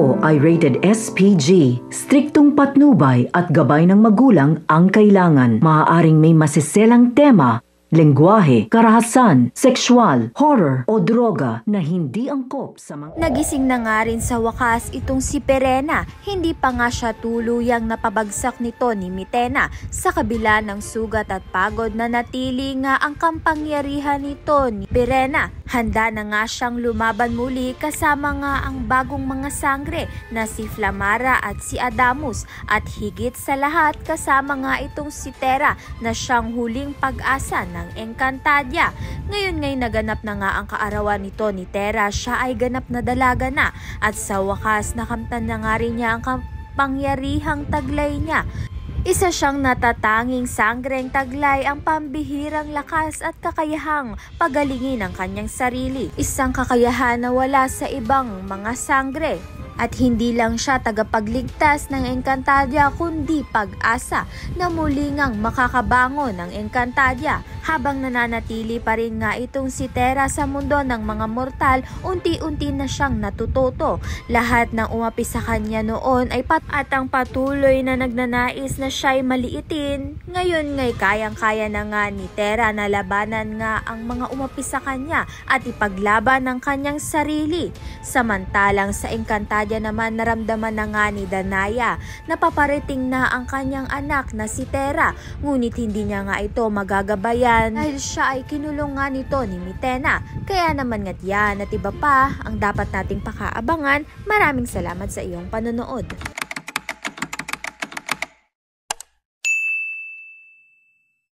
ito ay rated SPG. Striktong patnubay at gabay ng magulang ang kailangan. Maaaring may masiselang tema, lengguwahe, karahasan, sexual, horror o droga na hindi angkop sa mga... Nagising na nga rin sa wakas itong si Perena. Hindi pa nga siya tuluyang napabagsak nito ni Mitena. Sa kabila ng sugat at pagod na natili nga ang kampangyarihan nito ni Perena. Handa na nga siyang lumaban muli kasama nga ang bagong mga sangre na si Flamara at si Adamus. At higit sa lahat kasama nga itong si Tera na siyang huling pag-asa ng Encantadia. Ngayon ngay naganap na nga ang kaarawan nito ni Tera. Siya ay ganap na dalaga na at sa wakas nakamtan na nga rin niya ang kapangyarihang taglay niya. Isa siyang natatanging sangreng taglay ang pambihirang lakas at kakayahang pagalingin ang kanyang sarili. Isang kakayahan na wala sa ibang mga sangre. At hindi lang siya tagapagligtas ng Encantadia kundi pag-asa na muli ngang makakabangon ng Encantadia. Habang nananatili pa rin nga itong si Tera sa mundo ng mga mortal, unti-unti na siyang natututo. Lahat ng umapi sa kanya noon ay patang patuloy na nagnanais na siya'y maliitin. Ngayon ngay kayang-kaya na nga ni Tera na labanan nga ang mga umapi sa kanya at ipaglaban ng kanyang sarili. Samantalang sa Encantadia naman naramdaman na nga ni Danaya na paparating na ang kanyang anak na si Tera. Ngunit hindi niya nga ito magagabayan dahil siya ay kinulong nga nito ni Mitena. Kaya naman nga't yan at iba pa ang dapat nating pakaabangan. Maraming salamat sa iyong panonood.